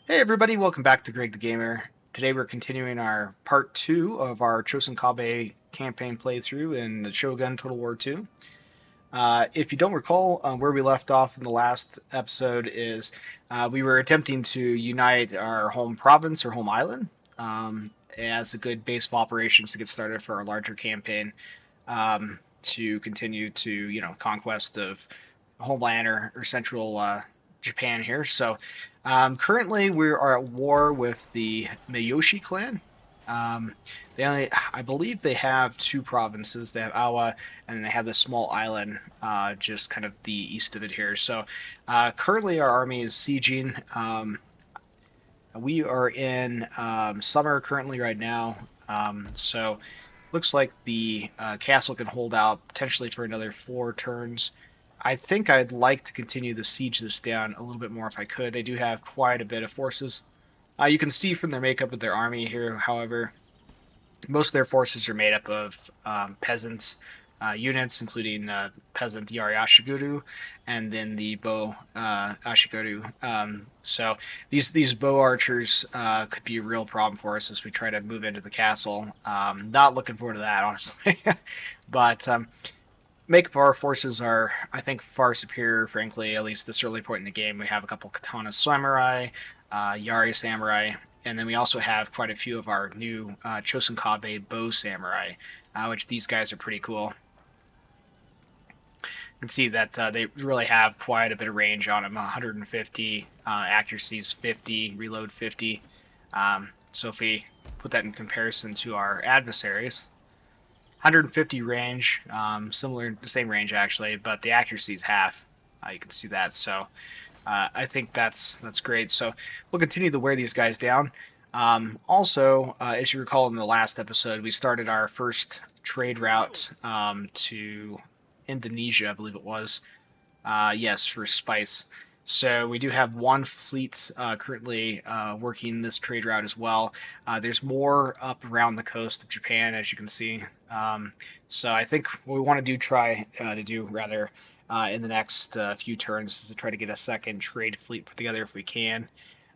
Hey everybody, welcome back to Greg the Gamer. Today we're continuing our part 2 of our Chosokabe campaign playthrough in the Shogun Total War 2. If you don't recall, where we left off in the last episode is we were attempting to unite our home province or home island as a good base of operations to get started for our larger campaign to continue to, conquest of homeland or central Japan here. So currently we are at war with the Miyoshi clan. Um, I believe they have two provinces. They have Awa, and then they have this small island just kind of the east of it here. So currently our army is sieging. We are in summer currently right now. So looks like the castle can hold out potentially for another 4 turns. I think I'd like to continue to siege this down a little bit more if I could. They do have quite a bit of forces. You can see from their makeup of their army here, however, most of their forces are made up of peasants units, including peasant Yari Ashiguru, and then the bow Ashiguru. So these bow archers could be a real problem for us as we try to move into the castle. Not looking forward to that, honestly. But makeup of our forces are, I think, far superior, frankly, at least this early point in the game. We have a couple katana samurai, Yari samurai, and then we also have quite a few of our new Chosokabe bow samurai, which these guys are pretty cool. You can see that they really have quite a bit of range on them, 150, accuracy is 50, reload 50. So if we put that in comparison to our adversaries, 150 range, similar, the same range actually, but the accuracy is half. You can see that. So I think that's great. So we'll continue to wear these guys down. Also, as you recall in the last episode, we started our first trade route to Indonesia, I believe it was. Yes, for spice. So we do have one fleet currently working this trade route as well. There's more up around the coast of Japan, as you can see. So I think what we want to try to do rather in the next few turns is to try to get a second trade fleet put together if we can.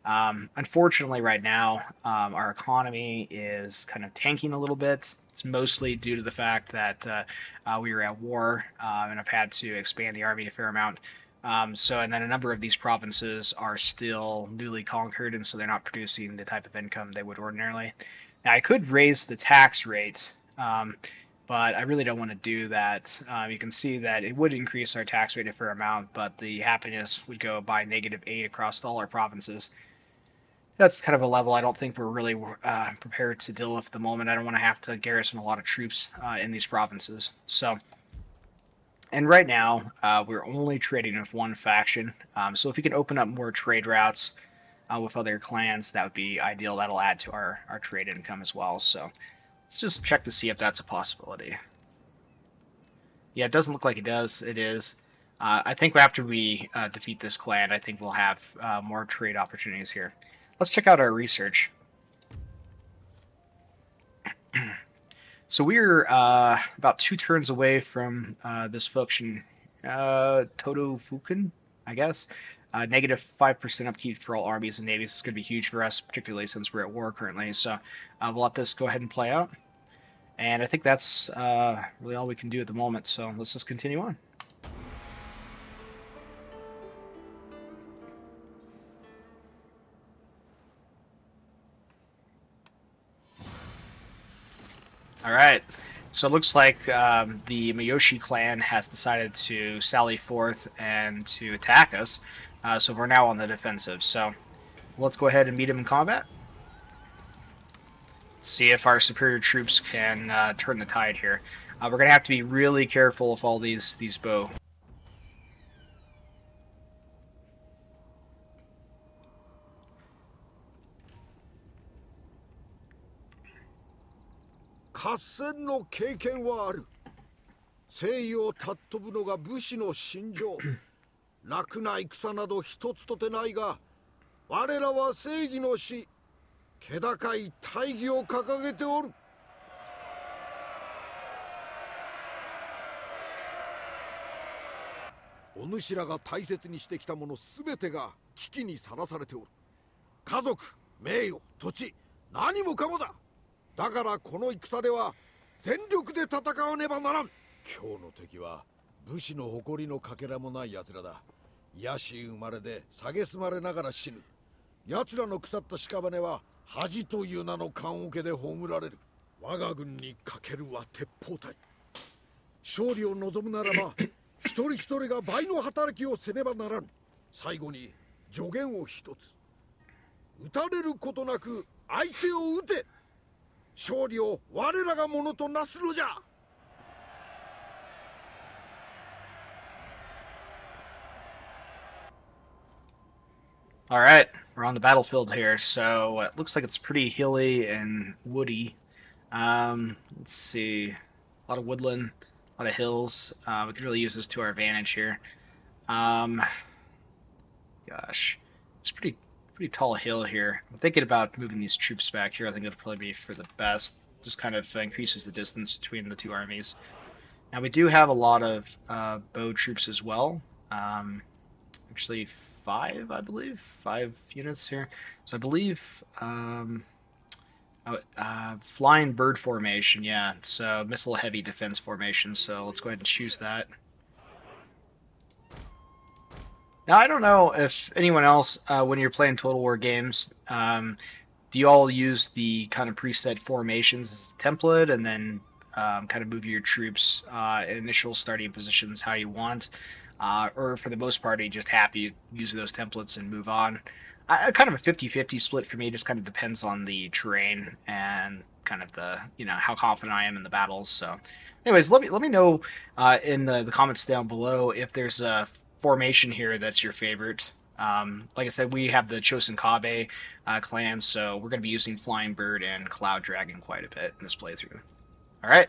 Unfortunately, right now, our economy is kind of tanking a little bit. It's mostly due to the fact that we were at war and I've had to expand the army a fair amount. And then a number of these provinces are still newly conquered, and so they're not producing the type of income they would ordinarily. Now, I could raise the tax rate, but I really don't want to do that. You can see that it would increase our tax rate a fair amount, but the happiness would go by -8 across all our provinces. That's kind of a level I don't think we're really prepared to deal with at the moment. I don't want to have to garrison a lot of troops in these provinces. So, and right now we're only trading with one faction. So if we can open up more trade routes with other clans, that would be ideal. That'll add to our trade income as well. So let's just check to see if that's a possibility. Yeah, it doesn't look like it does. It is. I think after we defeat this clan, I think we'll have more trade opportunities here. Let's check out our research. So we're about 2 turns away from this function, Toto Fukin, I guess. -5% upkeep for all armies and navies. It's going to be huge for us, particularly since we're at war currently. So we'll let this go ahead and play out. And I think that's really all we can do at the moment. So let's just continue on. All right. So it looks like the Miyoshi clan has decided to sally forth and to attack us. So we're now on the defensive. So let's go ahead and meet him in combat. See if our superior troops can turn the tide here. We're going to have to be really careful of all these bow.合戦の経験はある。正義を尊ぶのが武士の信条。楽な戦など一つとてないが、我らは正義の死、気高い大義を掲げておる。お主らが大切にしてきたものすべてが危機にさらされておる。家族、名誉、土地、何もかもだ。だからこの戦では全力で戦わねばならん。今日の敵は武士の誇りのかけらもない奴らだ。野心生まれで蔑まれながら死ぬ。奴らの腐った屍は恥という名の棺桶で葬られる。我が軍にかけるは鉄砲隊。勝利を望むならば一人一人が倍の働きをせねばならん。最後に助言を一つ。撃たれることなく相手を撃て。勝利を我らがものとなすのじゃ。All right, we're on the battlefield here. So it looks like it's pretty hilly and woody. Let's see, a lot of woodland, a lot of hills. We could really use this to our advantage here. Um, Gosh, it's pretty tall hill here. I'm thinking about moving these troops back here. I think it'll probably be for the best. Just kind of increases the distance between the two armies. Now we do have a lot of bow troops as well. Actually, five, I believe, 5 units here. So I believe flying bird formation. Yeah, so missile heavy defense formation. So let's go ahead and choose that. Now, I don't know if anyone else, when you're playing Total War games, do you all use the kind of preset formations as a template and then kind of move your troops in initial starting positions how you want? Or for the most part, are you just happy using those templates and move on? Kind of a 50-50 split for me. Just kind of depends on the terrain and kind of the, how confident I am in the battles. So anyways, let me know in the comments down below if there's a formation here that's your favorite. Like I said, we have the Chosokabe clan, so we're going to be using Flying Bird and Cloud Dragon quite a bit in this playthrough. All right.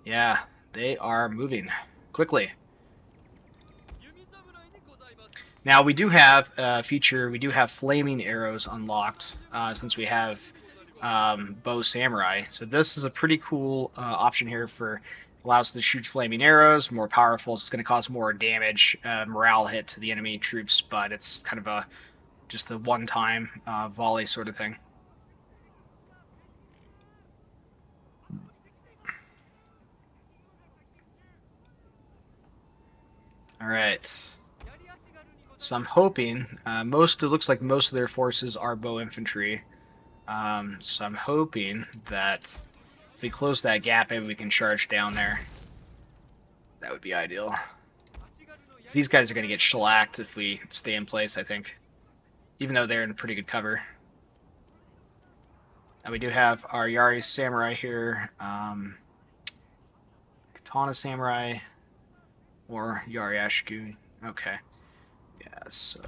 Yeah, they are moving quickly. Now we do have a feature, we do have flaming arrows unlocked since we have bow samurai. So this is a pretty cool option here for allows us to shoot flaming arrows, more powerful. It's going to cause more damage, morale hit to the enemy troops, but it's kind of just a one-time volley sort of thing. All right. So I'm hoping it looks like most of their forces are bow infantry. So I'm hoping that if we close that gap, maybe we can charge down there. That would be ideal. These guys are going to get shellacked if we stay in place, I think. Even though they're in pretty good cover. And we do have our Yari Samurai here. Katana Samurai. Or Yari Ashigu. Okay. Yeah, so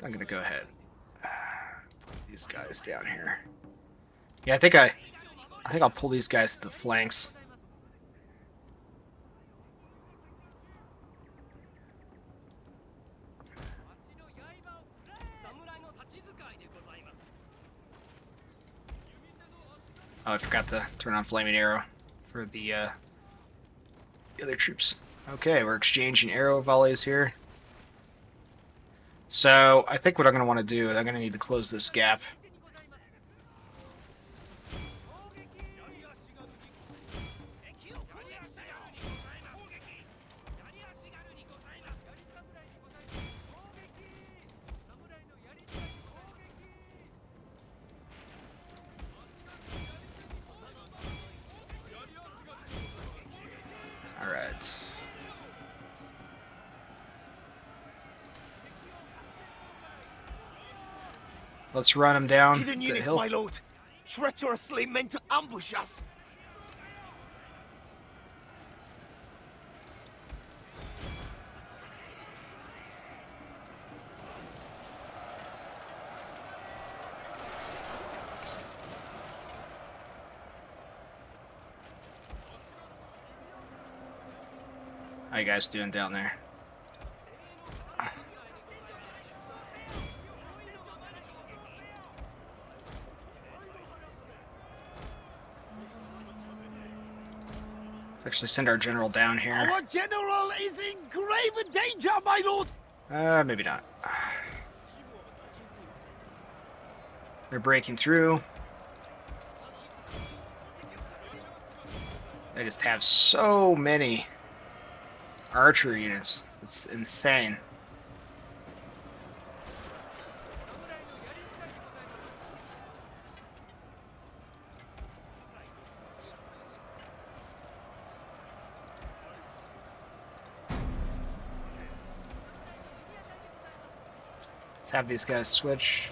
I'm gonna go ahead put these guys down here. Yeah, I think I'll pull these guys to the flanks. Oh, I forgot to turn on Flaming Arrow for the other troops. Okay, we're exchanging arrow volleys here. So I think what I'm going to want to do is I'm going to need to close this gap. All right. Let's run him down Hidden the units, hill. my lord! Treacherously meant to ambush us! How you guys doing down there? actually send our general down here. Our general is in grave danger, my lord! Maybe not. They're breaking through. They just have so many archery units. It's insane. Let's have these guys switch.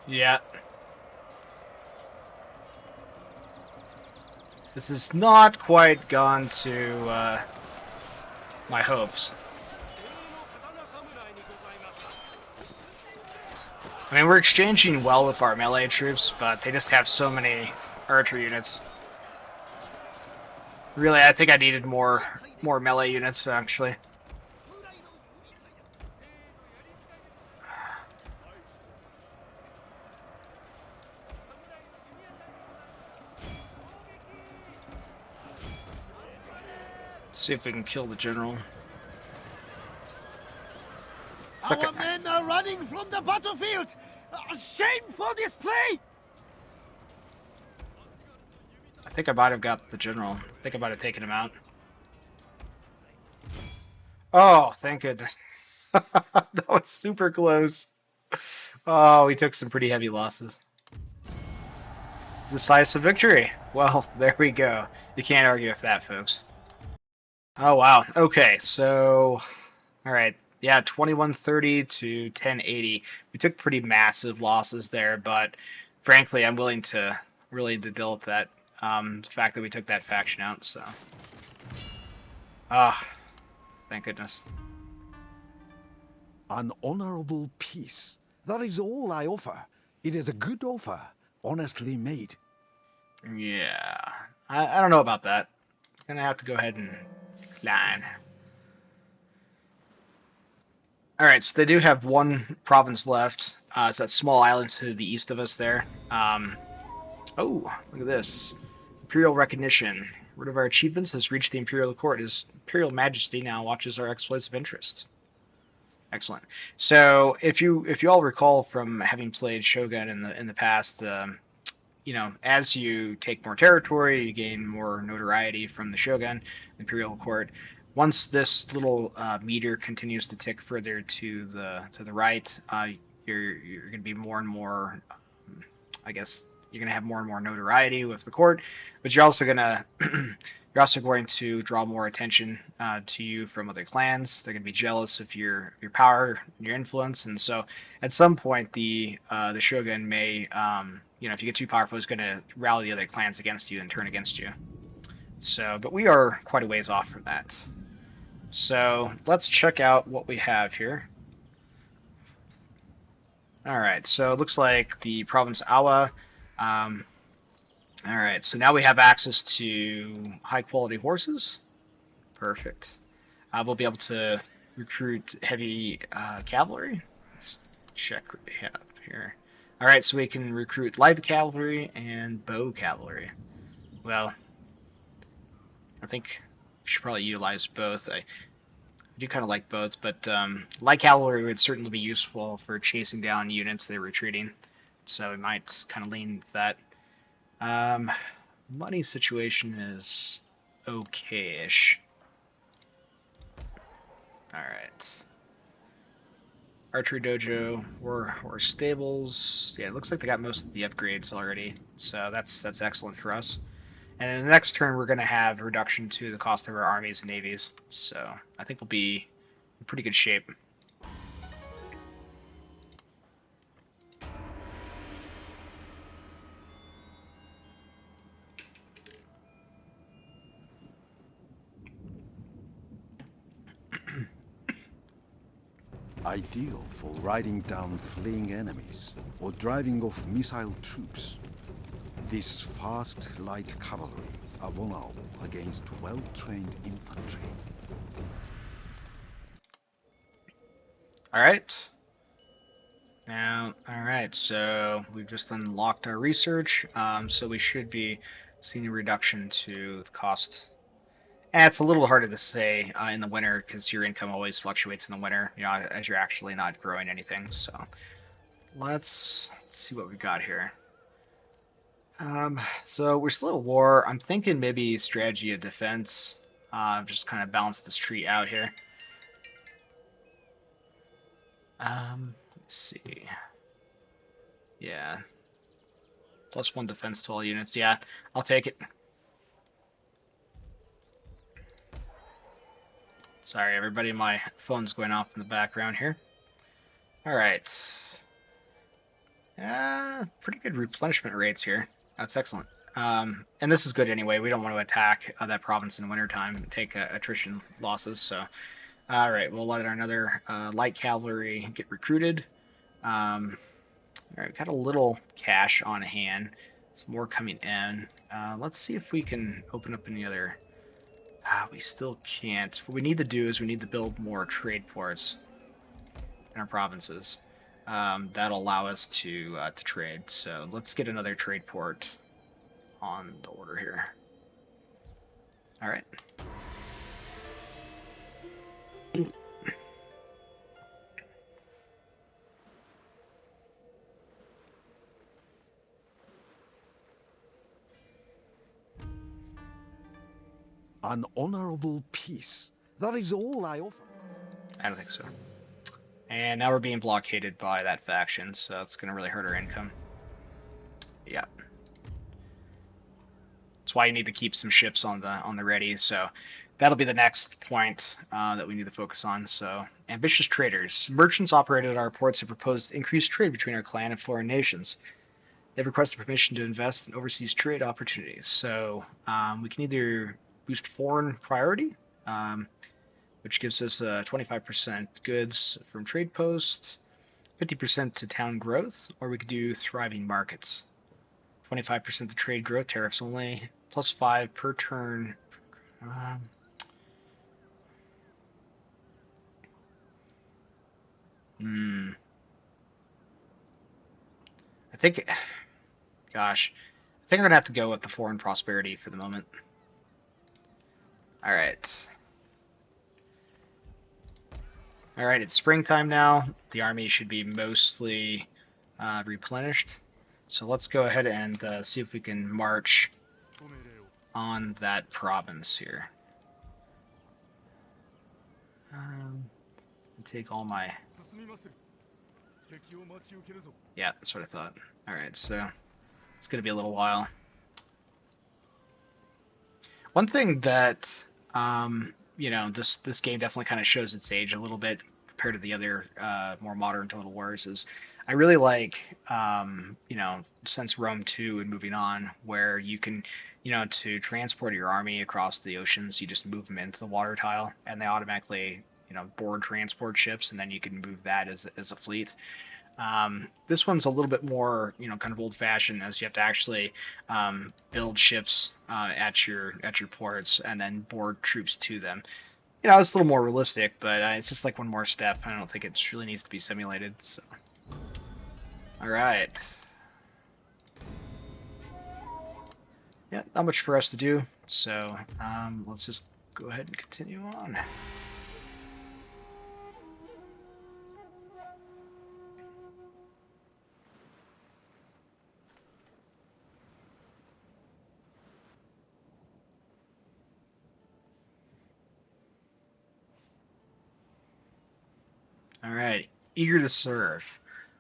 Yeah. This has not quite gone to my hopes. I mean, we're exchanging well with our melee troops, but they just have so many archer units. Really, I think I needed more melee units, actually. Let's see if we can kill the general. Our men are running from the battlefield! Shameful display! I think I might have got the general. I think I might have taken him out. Oh, thank goodness. That was super close. Oh, we took some pretty heavy losses. Decisive victory. Well, there we go. You can't argue with that, folks. Oh, wow. Okay, so... Alright. Yeah, 2130 to 1080. We took pretty massive losses there, but frankly, I'm willing to deal with that. The fact that we took that faction out, so... Ah, thank goodness. An honorable peace. That is all I offer. It is a good offer, honestly made. Yeah, I don't know about that. I'm gonna have to go ahead and decline. Alright, so they do have one province left. It's that small island to the east of us there. Oh, look at this. Imperial recognition. Word of our achievements has reached the Imperial Court. His Imperial Majesty now watches our exploits of interest. Excellent. So, if you all recall from having played Shogun in the past, you know, as you take more territory, you gain more notoriety from the Shogun, Imperial Court. Once this little meter continues to tick further to the right, you're going to be more and more, I guess, you're going to have more and more notoriety with the court, but you're also going to draw more attention to you from other clans. They're going to be jealous of your power and your influence, and so at some point the shogun may, you know, if you get too powerful, is going to rally the other clans against you and turn against you. So, but we are quite a ways off from that. So let's check out what we have here. All right, so it looks like the province Awa. All right, so now we have access to high-quality horses. Perfect. We'll be able to recruit heavy cavalry. Let's check what we have here. All right, so we can recruit light cavalry and bow cavalry. Well, I think we should probably utilize both. I do kind of like both, but light cavalry would certainly be useful for chasing down units that are retreating. So we might kind of lean into that. Money situation is okay-ish. Alright. Archery dojo or stables. Yeah, it looks like they got most of the upgrades already, so that's excellent for us. And in the next turn, we're going to have a reduction to the cost of our armies and navies, so I think we'll be in pretty good shape. Ideal for riding down fleeing enemies or driving off missile troops. This fast light cavalry are vulnerable against well-trained infantry. All right. Now, all right. So we've just unlocked our research. So we should be seeing a reduction to the cost. And it's a little harder to say in the winter because your income always fluctuates in the winter, you know, as you're actually not growing anything. So let's see what we've got here. So we're still at war. I'm thinking maybe strategy of defense. Just kind of balance this tree out here. Let's see. Yeah. +1 defense to all units. Yeah, I'll take it. Sorry, everybody. My phone's going off in the background here. All right. Pretty good replenishment rates here. That's excellent. And this is good anyway. We don't want to attack that province in wintertime and take attrition losses. So, all right, we'll let another light cavalry get recruited. All right, got a little cash on hand. Some more coming in. Let's see if we can open up any other. We still can't. What we need to do is we need to build more trade ports in our provinces. That'll allow us to trade. So let's get another trade port on the order here. All right. An honorable peace. That is all I offer. I don't think so. And now we're being blockaded by that faction, so it's going to really hurt our income. Yeah. That's why you need to keep some ships on the ready. So that'll be the next point that we need to focus on. So ambitious traders. Merchants operated at our ports have proposed increased trade between our clan and foreign nations. They've requested permission to invest in overseas trade opportunities. So we can either boost foreign priority, which gives us 25% goods from trade posts, 50% to town growth, or we could do thriving markets. 25% to trade growth, tariffs only, +5 per turn. I think, gosh, I think I'm gonna have to go with the foreign prosperity for the moment. All right. All right, it's springtime now. The army should be mostly replenished. So let's go ahead and see if we can march on that province here. Take all my... Yeah, that's what I thought. Alright, so it's going to be a little while. One thing that, you know, this game definitely kind of shows its age a little bit compared to the other more modern Total Wars is I really like, you know, since Rome 2 and moving on, where you can, you know, to transport your army across the oceans, you just move them into the water tile, and they automatically, you know, board transport ships, and then you can move that as a fleet. This one's a little bit more, you know, kind of old-fashioned, as you have to actually build ships at your ports and then board troops to them. You know, it's a little more realistic, but it's just like one more step. I don't think it really needs to be simulated. So, all right. Yeah, not much for us to do. So let's just go ahead and continue on. All right, eager to serve.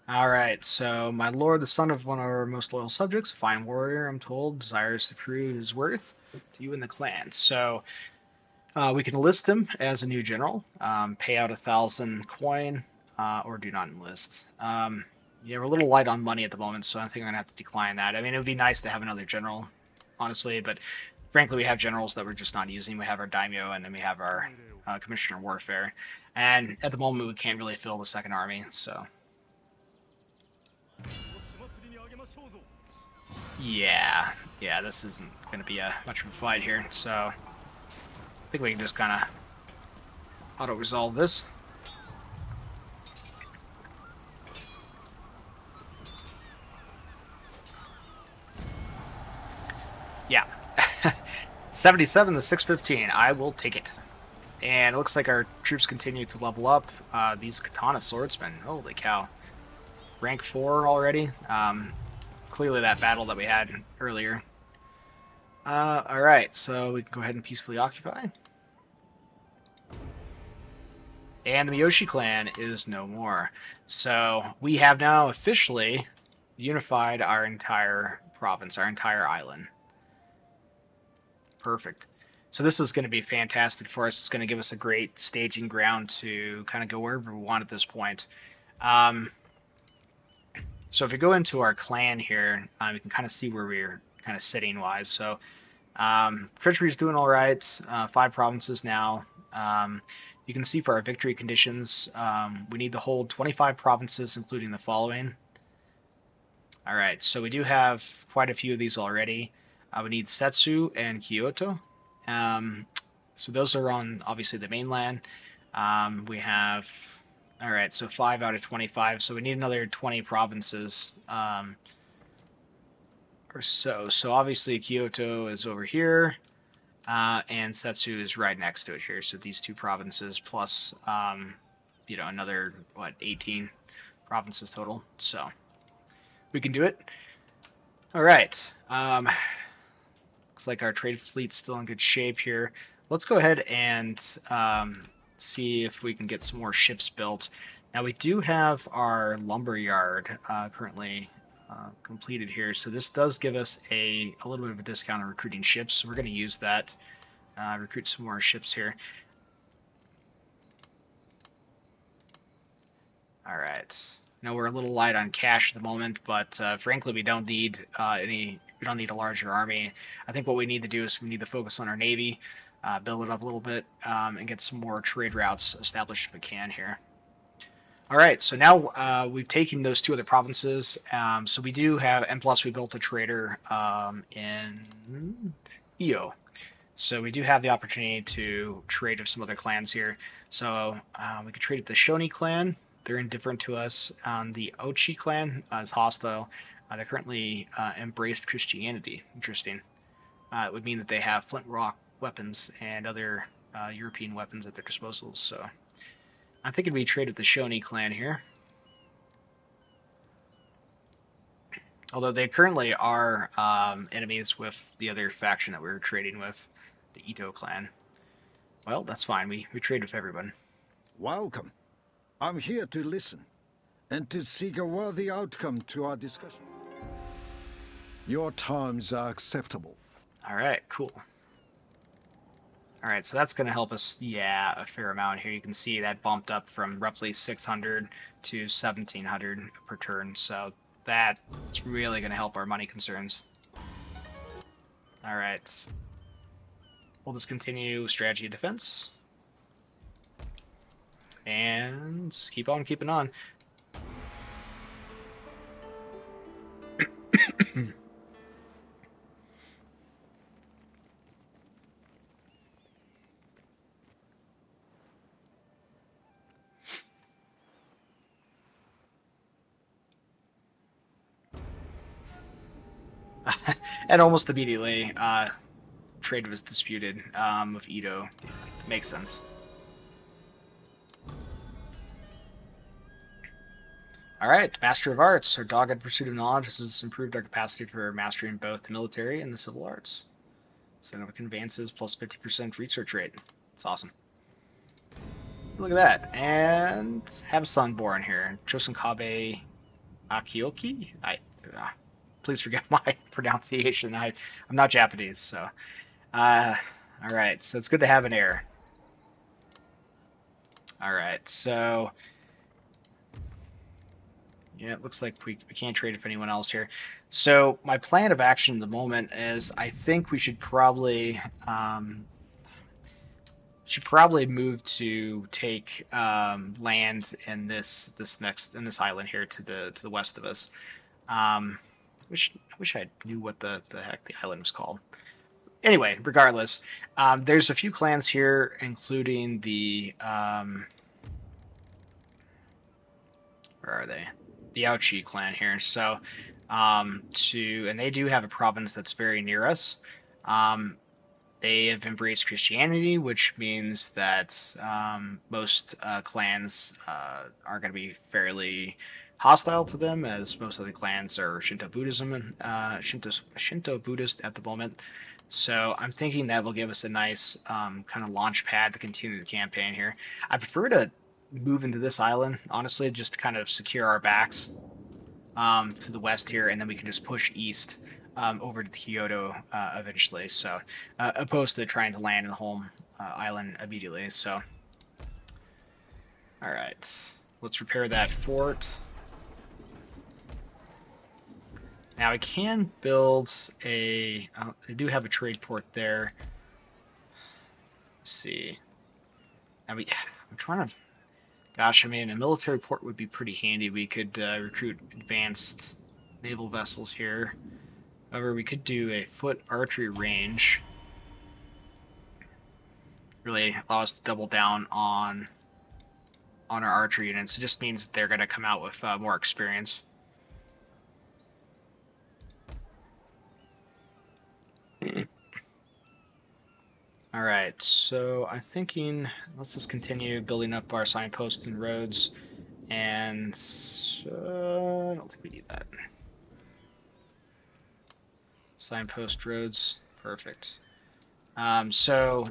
All right, so my lord, the son of one of our most loyal subjects, a fine warrior, I'm told, desires to prove his worth to you and the clan. So we can enlist him as a new general, pay out 1,000 coin, or do not enlist. Yeah, we're a little light on money at the moment, so I think I'm gonna have to decline that. I mean, it would be nice to have another general, honestly, but frankly, we have generals that we're just not using. We have our daimyo, and then we have our commissioner of warfare, and at the moment, we can't really fill the second army. So, Yeah, yeah, this isn't going to be much of a fight here, so I think we can just kind of auto-resolve this. Yeah. 77 to 615. I will take it. And it looks like our troops continue to level up. These katana swordsmen, holy cow. Rank 4 already. Clearly that battle that we had earlier. Alright, so we can go ahead and peacefully occupy. And the Miyoshi clan is no more. So we have now officially unified our entire province, our entire island. Perfect. So this is going to be fantastic for us. It's going to give us a great staging ground to kind of go wherever we want at this point. Um, so if we go into our clan here, we can kind of see where we're kind of sitting wise. So Treachery is doing all right. 5 provinces now. You can see for our victory conditions, we need to hold 25 provinces, including the following. All right, so we do have quite a few of these already. We need Setsu and Kyoto. Um, so those are on obviously the mainland. We have, all right, so 5 out of 25. So we need another 20 provinces or so. So obviously Kyoto is over here. And Setsu is right next to it here. So these 2 provinces plus, another, 18 provinces total. So we can do it. All right. Looks like our trade fleet's still in good shape here. Let's go ahead and see if we can get some more ships built. Now we do have our lumber yard currently completed here, so this does give us a little bit of a discount on recruiting ships. So we're going to use that. Recruit some more ships here. All right. Now we're a little light on cash at the moment, but frankly, we don't need We don't need a larger army. I think what we need to do is we need to focus on our navy, build it up a little bit, and get some more trade routes established if we can here. All right. So now we've taken those 2 other provinces. So we do have, and plus we built a trader in Iyo. So we do have the opportunity to trade with some other clans here. So we could trade with the Shoni clan. They're indifferent to us. The Ochi clan is hostile. They currently embraced Christianity. Interesting. It would mean that they have flint rock weapons and other European weapons at their disposal. So I'm thinking we trade with the Shoni clan here. Although they currently are enemies with the other faction that we were trading with, the Ito clan. Well, that's fine. We trade with everyone. Welcome. I'm here to listen and to seek a worthy outcome to our discussion. Your terms are acceptable. All right, cool. All right, so that's going to help us, yeah, a fair amount here. You can see that bumped up from roughly 600 to 1700 per turn. So that's really going to help our money concerns. All right. We'll just continue strategy of defense. And keep on keeping on. And almost immediately, trade was disputed with Ito. Makes sense. All right, Master of Arts. Our dogged pursuit of knowledge has improved our capacity for mastering both the military and the civil arts. Scientific advances plus 50% research rate. That's awesome. Look at that. And have a son born here. Chosokabe Akioki? Please forgive my pronunciation. I'm not Japanese, so. All right, so it's good to have an heir. All right, so yeah, it looks like we can't trade with anyone else here. So my plan of action at the moment is I think we should probably move to take land in this island here to the west of us. I wish I knew what the heck the island was called. Anyway, regardless, there's a few clans here, including the where are they? The Aochi clan here. So, and they do have a province that's very near us. Um, they have embraced Christianity, which means that most clans are going to be fairly hostile to them, as most of the clans are Shinto Buddhism and Shinto Buddhist at the moment. So I'm thinking that will give us a nice kind of launch pad to continue the campaign here. I prefer to move into this island, honestly, just to kind of secure our backs to the west here, and then we can just push east over to Kyoto eventually. So, opposed to trying to land in the home island immediately. So, all right, let's repair that fort. Now I can build a. I do have a trade port there. Let's see. I'm trying to. Gosh, I mean, a military port would be pretty handy. We could recruit advanced naval vessels here. However, we could do a foot archery range. Really allow us to double down on our archery units. It just means that they're going to come out with more experience. All right, so I'm thinking let's just continue building up our signposts and roads, and I don't think we need that. Signpost roads, perfect. So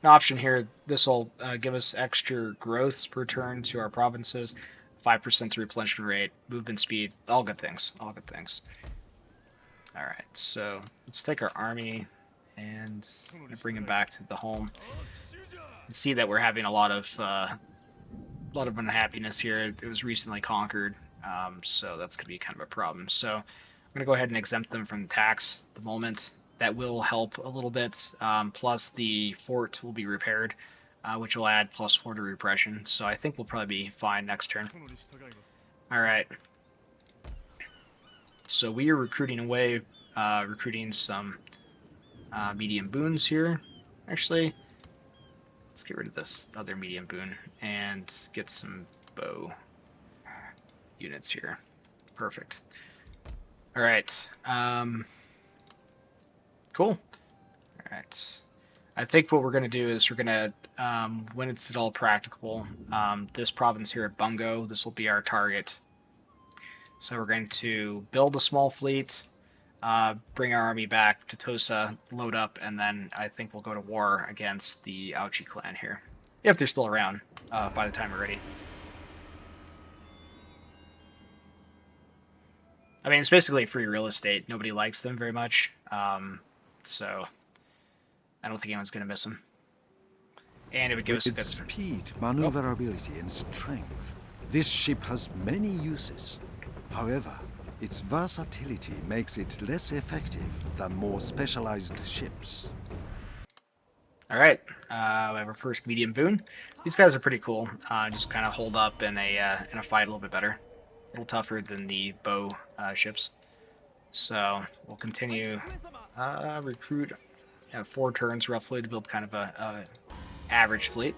an option here, this will give us extra growth per turn to our provinces, 5% to replenishment rate, movement speed, all good things, all good things. All right, so let's take our army and bring him back to the home. And see that we're having a lot of unhappiness here. It was recently conquered, so that's gonna be kind of a problem. So I'm gonna go ahead and exempt them from the tax at the moment. That will help a little bit. Plus the fort will be repaired, which will add +4 to repression. So I think we'll probably be fine next turn. All right. So we are recruiting away, recruiting some medium boons here. Actually, let's get rid of this other medium boon and get some bow units here. Perfect. All right. Cool. All right. I think what we're going to do is we're going to, when it's at all practicable, this province here at Bungo, this will be our target. So we're going to build a small fleet, bring our army back to Tosa, load up, and then I think we'll go to war against the Aochi clan here. If they're still around by the time we're ready. I mean, it's basically free real estate. Nobody likes them very much. So I don't think anyone's going to miss them. And it would give us a good speed, maneuverability, and strength, this ship has many uses. However, its versatility makes it less effective than more specialized ships. All right, we have our first medium boon. These guys are pretty cool. Just kind of hold up in a fight a little bit better, a little tougher than the bow ships. So we'll continue recruit. 4 turns roughly to build kind of a average fleet.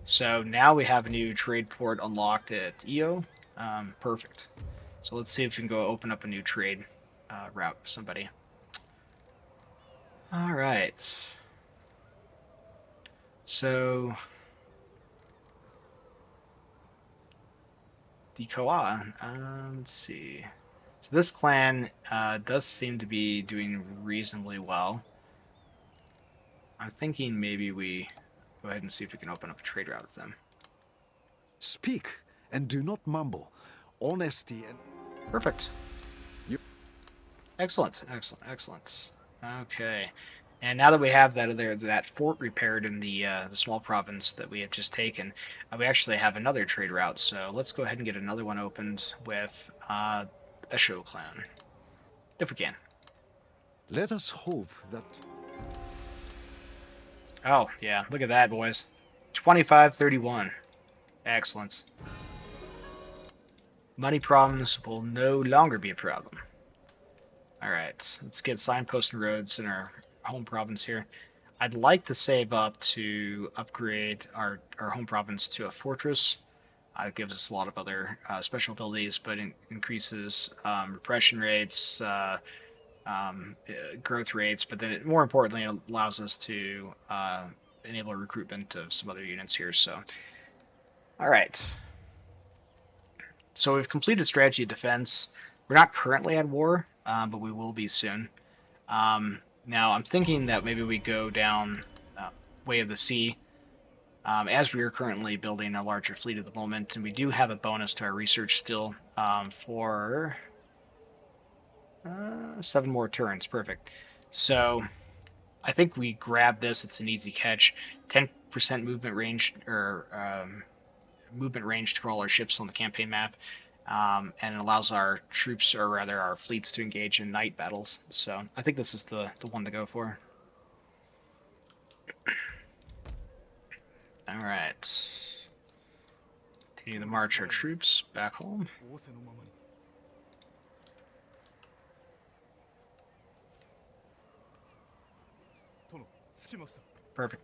So now we have a new trade port unlocked at EO. Perfect. So let's see if we can go open up a new trade route with somebody. All right. So the Koa, let's see. So this clan does seem to be doing reasonably well. I'm thinking maybe we go ahead and see if we can open up a trade route with them. Speak and do not mumble. Honesty and... Perfect. Excellent, excellent, excellent. Okay. And now that we have that fort repaired in the small province that we have just taken, we actually have another trade route. So let's go ahead and get another one opened with a Show clan, if we can. Let us hope that... Oh yeah, look at that, boys. 2531. Excellent. Money problems will no longer be a problem. Alright, let's get signposts and roads in our home province here. I'd like to save up to upgrade our home province to a fortress. It gives us a lot of other special abilities, but increases repression rates, growth rates, but then more importantly, it allows us to enable recruitment of some other units here. So, all right. So we've completed strategy of defense. We're not currently at war, but we will be soon. Now I'm thinking that maybe we go down way of the sea, as we are currently building a larger fleet at the moment, and we do have a bonus to our research still for 7 more turns. Perfect. So I think we grab this. It's an easy catch. 10% movement range or movement range for all our ships on the campaign map, and it allows our troops, or rather our fleets, to engage in night battles. So I think this is the one to go for. All right. Continue to march our troops back home. Perfect.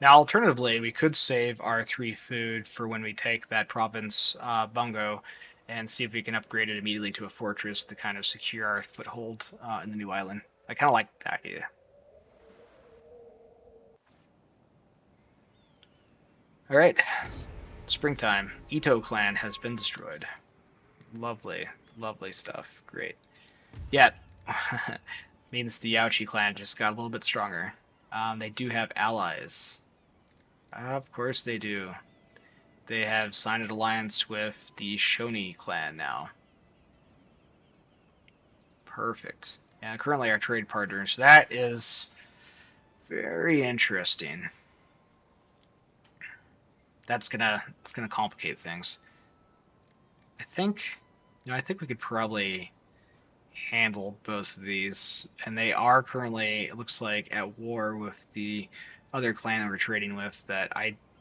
Now, alternatively, we could save our 3 food for when we take that province, Bungo, and see if we can upgrade it immediately to a fortress to kind of secure our foothold in the new island. I kind of like that idea. All right, springtime. Ito clan has been destroyed. Lovely, lovely stuff. Great. Yeah, means the Yaochi clan just got a little bit stronger. They do have allies. Of course they do. They have signed an alliance with the Shoni clan now. Perfect. Yeah, currently our trade partners. That is very interesting. It's gonna complicate things. I think, I think we could probably handle both of these, and they are currently, it looks like, at war with the other clan that we're trading with.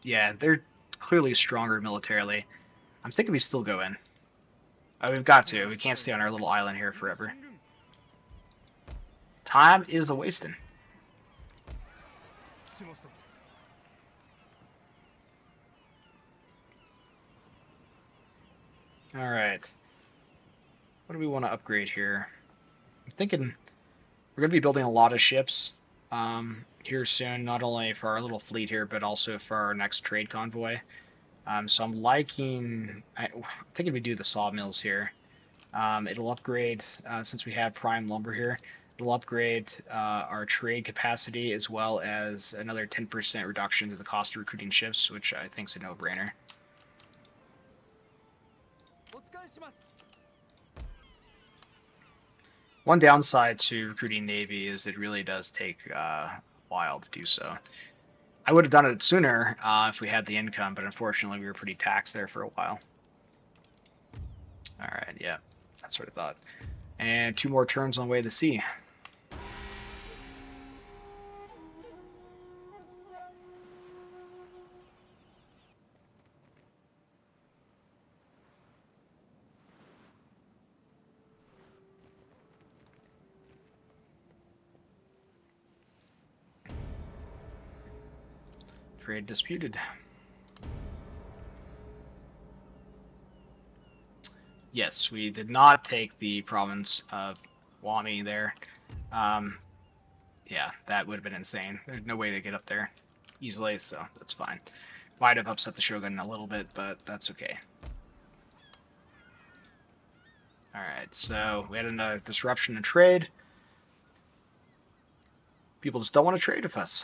Yeah, they're clearly stronger militarily. I'm thinking we still go in. We've got to. We can't stay on our little island here forever. Time is a wasting. All right. What do we want to upgrade here? I'm thinking we're going to be building a lot of ships here soon, not only for our little fleet here, but also for our next trade convoy. So I'm thinking we do the sawmills here. It'll upgrade, since we have prime lumber here, it'll upgrade our trade capacity, as well as another 10% reduction to the cost of recruiting ships, which I think is a no-brainer. One downside to recruiting Navy is it really does take a while to do so. I would have done it sooner if we had the income, but unfortunately we were pretty taxed there for a while. Alright, yeah, that's what I thought. And 2 more turns on the way to sea. Trade disputed. Yes, we did not take the province of Wami there. Yeah, that would have been insane. There's no way to get up there easily, so that's fine. Might have upset the Shogun a little bit, but that's okay. Alright, so we had a disruption in trade. People just don't want to trade with us.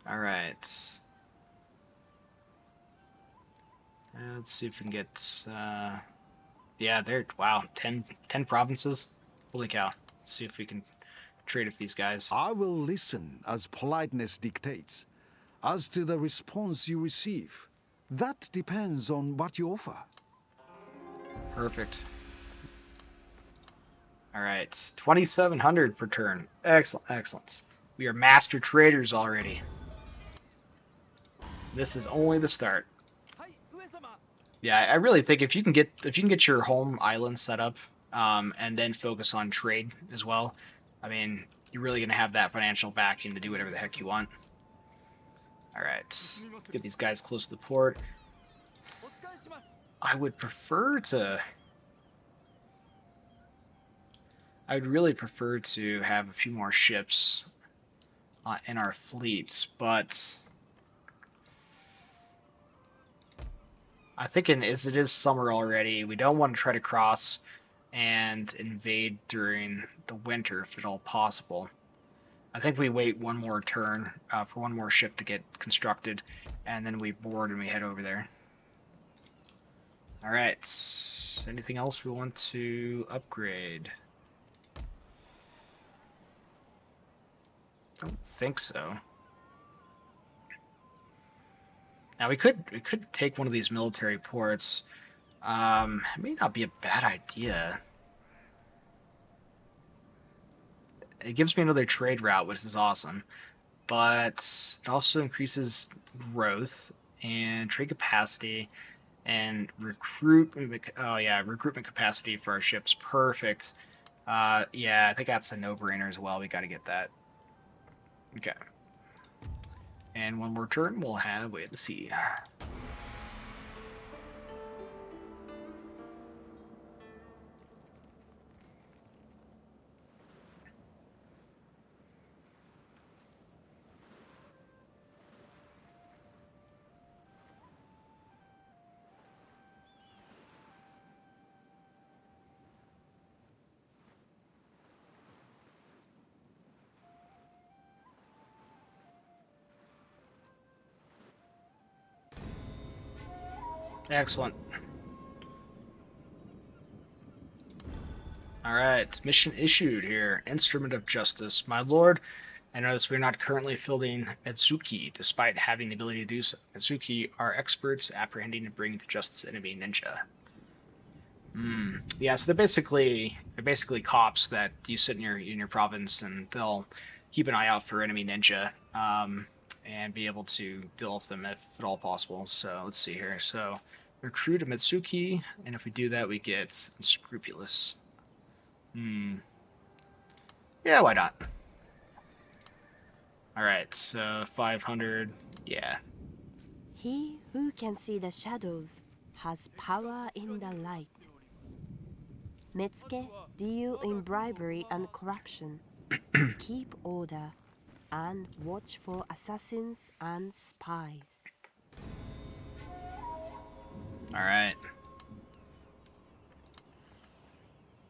Alright. Let's see if we can get... yeah, wow, 10 provinces? Holy cow. Let's see if we can trade with these guys. I will listen as politeness dictates. As to the response you receive, that depends on what you offer. Perfect. Alright, 2,700 per turn. Excellent, excellent. We are master traders already. This is only the start. Yeah, I really think if you can get your home island set up, and then focus on trade as well, I mean, you're really gonna have that financial backing to do whatever the heck you want. All right, get these guys close to the port. I would prefer to. I would really prefer to have a few more ships in our fleet, but I think as it is summer already, we don't want to try to cross and invade during the winter if at all possible. I think we wait one more turn for one more ship to get constructed, and then we board and we head over there. All right. Anything else we want to upgrade? Don't think so. Now we could take one of these military ports. It may not be a bad idea. It gives me another trade route, which is awesome, but it also increases growth and trade capacity and recruitment. Oh yeah, recruitment capacity for our ships. Perfect. Yeah, I think that's a no-brainer as well. We got to get that. Okay. And one more turn, we'll have Way of the Sea. Excellent. Alright, mission issued here. Instrument of Justice. My lord, I notice we're not currently fielding Metsuki, despite having the ability to do so. Metsuki are experts apprehending and bringing to justice enemy ninja. Yeah, so they're basically cops that you sit in your province, and they'll keep an eye out for enemy ninja, and be able to deal with them if at all possible. So let's see here. So recruit a Mitsuki, and if we do that, we get unscrupulous. Yeah, why not? All right, so 500. Yeah. He who can see the shadows has power in the light. Metsuke deal in bribery and corruption. Keep order and watch for assassins and spies. All right.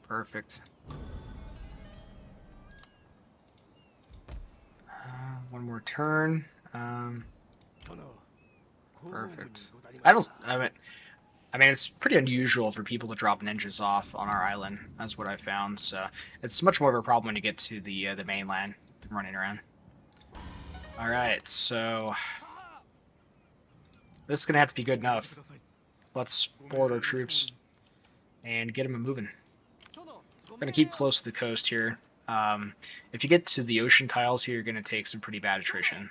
Perfect. One more turn. Perfect. I don't. I mean, it's pretty unusual for people to drop ninjas off on our island. That's what I found. So it's much more of a problem when you get to the mainland than running around. All right, so this is gonna have to be good enough. Let's board our troops and get them moving. We're gonna keep close to the coast here. If you get to the ocean tiles here, you're gonna take some pretty bad attrition.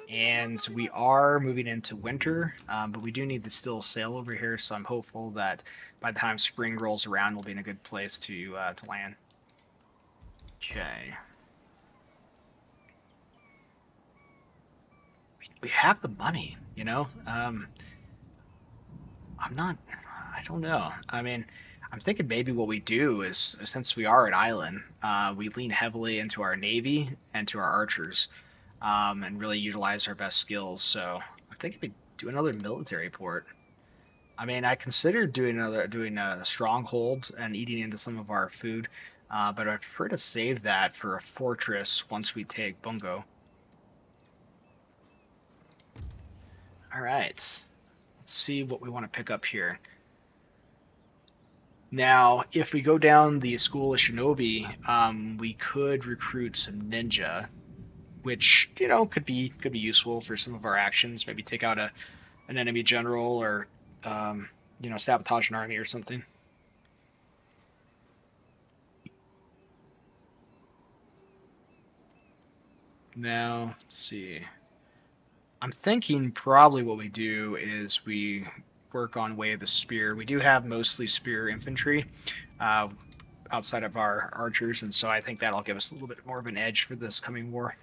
And we are moving into winter, but we do need to still sail over here, so I'm hopeful that by the time spring rolls around, we'll be in a good place to land. Okay. We have the money, you know? I don't know. I mean, I'm thinking maybe what we do is, since we are an island, we lean heavily into our navy and to our archers, and really utilize our best skills. So I'm thinking we do another military port. I mean, I considered doing a stronghold and eating into some of our food, but I prefer to save that for a fortress once we take Bungo. All right, let's see what we want to pick up here. Now, if we go down the School of Shinobi, we could recruit some ninja, which could be useful for some of our actions. Maybe take out an enemy general, or sabotage an army or something. Now, let's see. I'm thinking probably what we do is we work on Way of the Spear. We do have mostly spear infantry uh, outside of our archers, and so I think that'll give us a little bit more of an edge for this coming war.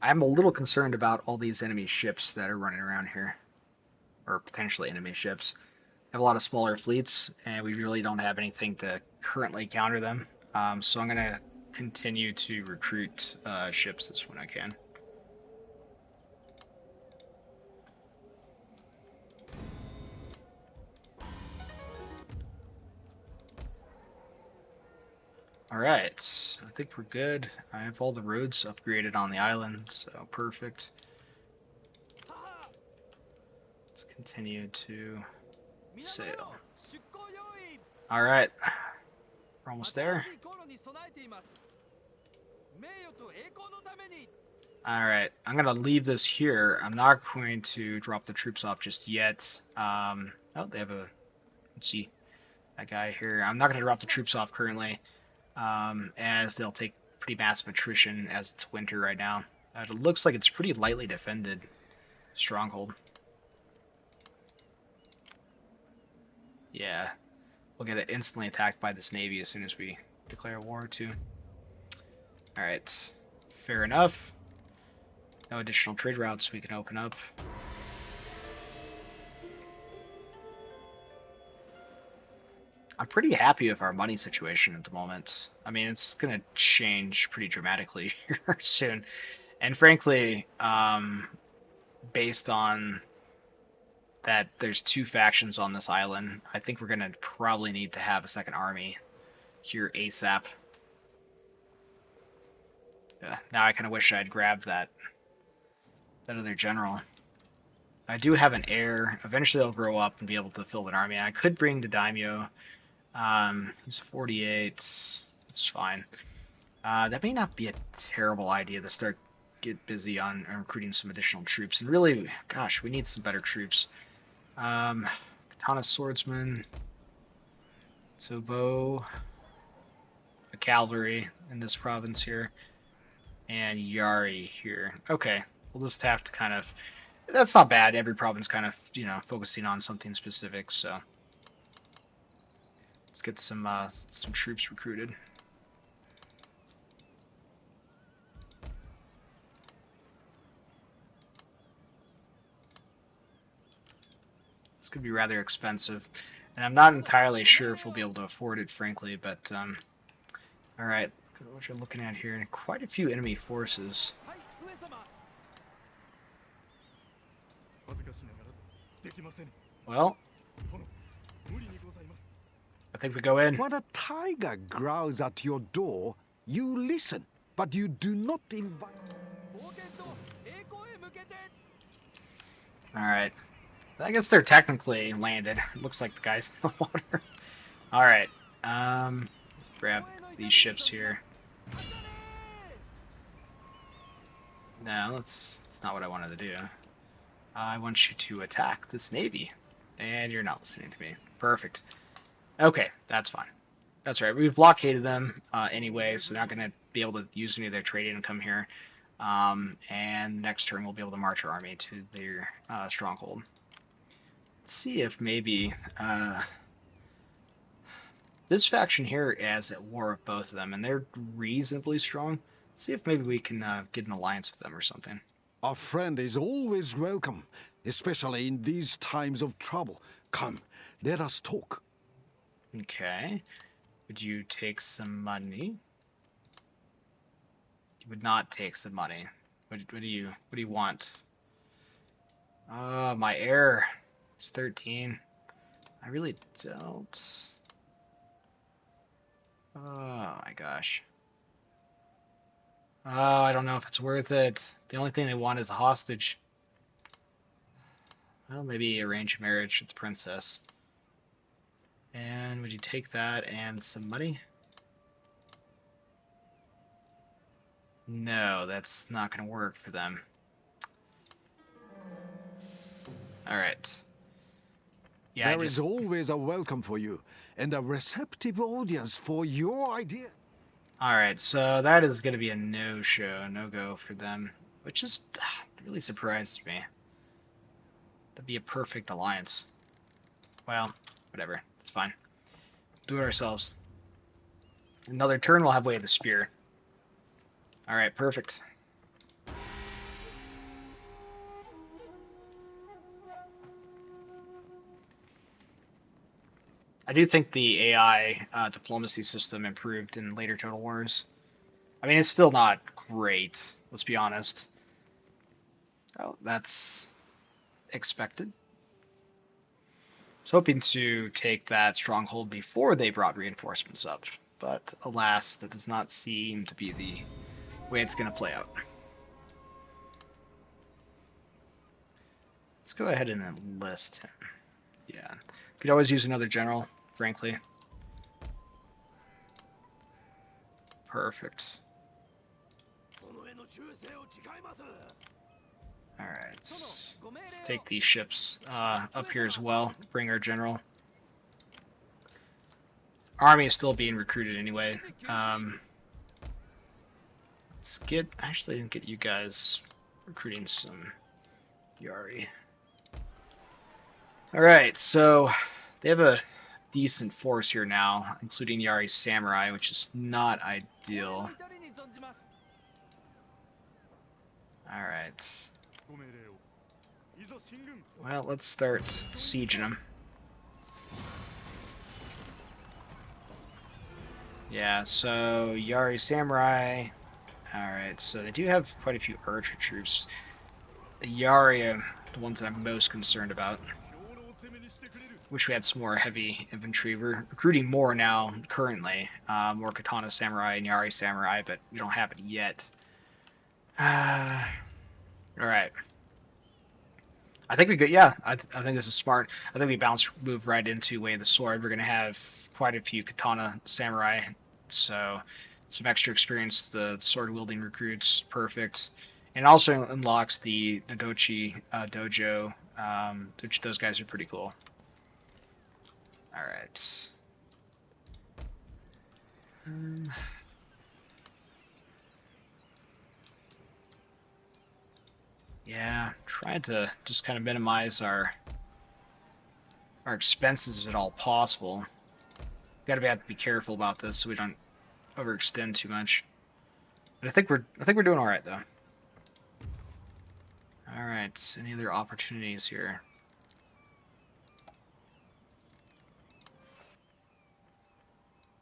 I'm a little concerned about all these enemy ships that are running around here, or potentially enemy ships. We have a lot of smaller fleets, and we really don't have anything to currently counter them. So I'm going to continue to recruit ships this when I can. Alright, I think we're good. I have all the roads upgraded on the island, so perfect. Let's continue to sail. Alright, we're almost there. Alright, I'm going to leave this here. I'm not going to drop the troops off just yet. Oh, they have a... Let's see. That guy here. I'm not going to drop the troops off currently, as they'll take pretty massive attrition as it's winter right now. It looks like it's pretty lightly defended stronghold. Yeah, we'll get it instantly attacked by this navy as soon as we declare war too. Alright, fair enough. No additional trade routes we can open up. I'm pretty happy with our money situation at the moment. I mean, it's going to change pretty dramatically here soon. And frankly, based on that there's two factions on this island, I think we're going to probably need to have a second army here ASAP. Now I kind of wish I'd grabbed that other general. I do have an heir. Eventually I'll grow up and be able to fill an army. I could bring the daimyo. He's 48. It's fine. That may not be a terrible idea to start get busy on recruiting some additional troops. And really, gosh, we need some better troops. Katana swordsman. So bow. A cavalry in this province here. And Yari here. Okay, we'll just have to kind of... That's not bad. Every province kind of, you know, focusing on something specific, so... Let's get some troops recruited. This could be rather expensive, and I'm not entirely sure if we'll be able to afford it, frankly, but, alright, what you're looking at here, quite a few enemy forces. Well, I think we go in. When a tiger growls at your door, you listen, but you do not invite. Alright. I guess they're technically landed. It looks like the guys in the water. Alright. Grab these ships here. No, that's not what I wanted to do. I want you to attack this navy. And you're not listening to me. Perfect. Okay, that's fine. That's right. We've blockaded them anyway, so they're not going to be able to use any of their trading income here. And next turn we'll be able to march our army to their stronghold. Let's see if maybe this faction here is at war with both of them, and they're reasonably strong. Let's see if maybe we can get an alliance with them or something. A friend is always welcome, especially in these times of trouble. Come, let us talk. Okay. Would you take some money? You would not take some money. What do you want? My heir is 13. I really don't. Oh my gosh. Oh, I don't know if it's worth it. The only thing they want is a hostage. Well, maybe arrange a marriage with the princess. And would you take that and some money? No, that's not going to work for them. All right. Yeah, There is always a welcome for you and a receptive audience for your idea. All right, so that is going to be a no-show, no-go for them, which is really surprised me. That'd be a perfect alliance. Well, whatever. It's fine. Do it ourselves. Another turn, we'll have Way of the Spear. All right, perfect. I do think the AI diplomacy system improved in later Total Wars. I mean, it's still not great, let's be honest. Oh, that's expected. I was hoping to take that stronghold before they brought reinforcements up, but alas, that does not seem to be the way it's going to play out. Let's go ahead and enlist him. Yeah. Could always use another general, frankly. Perfect. Alright. Let's take these ships up here as well. Bring our general. Army is still being recruited anyway. Let's get... Actually, I didn't get you guys recruiting some Yari. Alright, so they have a decent force here now, including Yari's samurai, which is not ideal. Alright. Well, let's start sieging them. Yeah, so Yari samurai. Alright, so they do have quite a few archer troops. The Yari are the ones that I'm most concerned about. Wish we had some more heavy infantry. We're recruiting more now, currently. More Katana Samurai and Yari Samurai, but we don't have it yet. Alright. I think we could, yeah, I think this is smart. I think we move right into Way of the Sword. We're going to have quite a few Katana Samurai, so some extra experience, the sword-wielding recruits, perfect. And also unlocks the Dochi dojo, which those guys are pretty cool. Alright. Yeah, trying to just kind of minimize our expenses at all possible. Have to be careful about this so we don't overextend too much. But I think we're doing all right though. All right, any other opportunities here?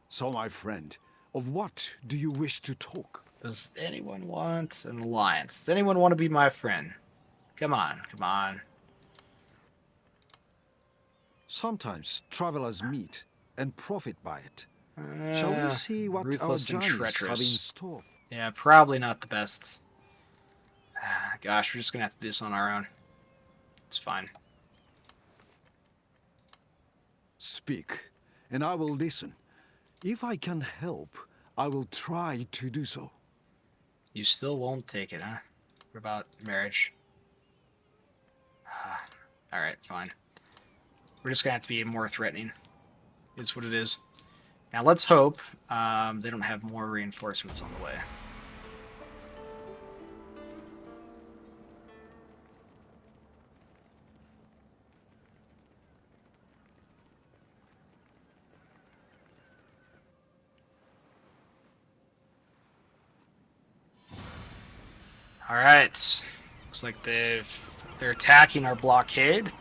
So, my friend, of what do you wish to talk? Does anyone want an alliance? Does anyone want to be my friend? Come on, come on. Sometimes travelers meet and profit by it. Shall we see what our journeys have in store? Yeah, probably not the best. Gosh, we're just gonna have to do this on our own. It's fine. Speak, and I will listen. If I can help, I will try to do so. You still won't take it, huh? What about marriage? Alright, fine. We're just gonna have to be more threatening. Is what it is. Now let's hope they don't have more reinforcements on the way. Alright. Looks like they're attacking our blockade.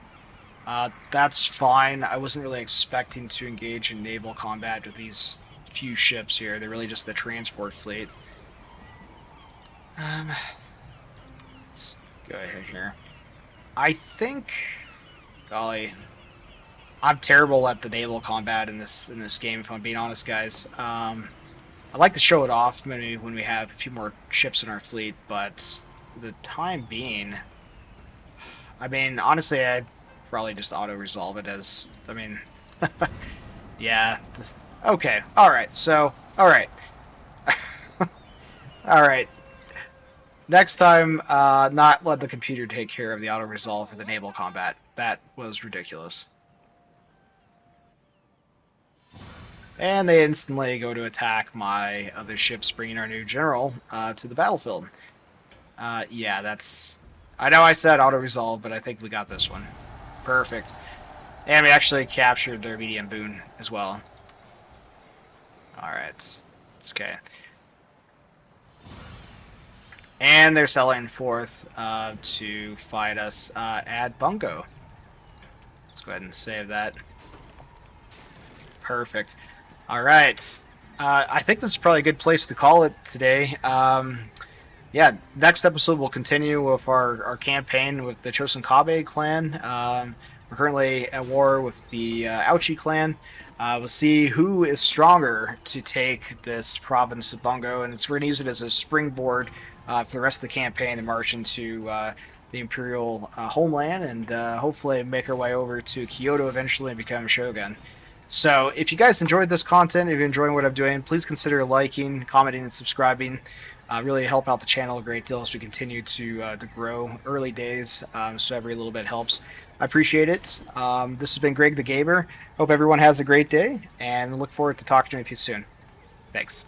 That's fine. I wasn't really expecting to engage in naval combat with these few ships here. They're really just the transport fleet. Let's go ahead here. I think, golly, I'm terrible at the naval combat in this game. If I'm being honest, guys. I'd like to show it off maybe when we have a few more ships in our fleet, but the time being, I mean, honestly, I'd probably just auto-resolve it as, I mean, yeah, okay, alright, so, alright, alright, next time, not let the computer take care of the auto-resolve for the naval combat. That was ridiculous. And they instantly go to attack my other ships, bringing our new general to the battlefield. Yeah, that's... I know I said auto-resolve, but I think we got this one. Perfect. And we actually captured their medium boon as well. Alright. It's okay. And they're selling forth to fight us at Bungo. Let's go ahead and save that. Perfect. Alright. I think this is probably a good place to call it today. Yeah, next episode we'll continue with our campaign with the Chosokabe clan. We're currently at war with the Ouchi clan. We'll see who is stronger to take this province of Bungo, and we're going to use it as a springboard for the rest of the campaign and march into the Imperial homeland, and hopefully make our way over to Kyoto eventually and become Shogun. So if you guys enjoyed this content, if you're enjoying what I'm doing, please consider liking, commenting, and subscribing. Really help out the channel a great deal as we continue to grow. Early days, so every little bit helps. I appreciate it. This has been Greg the Gamer. Hope everyone has a great day, and look forward to talking to you soon. Thanks.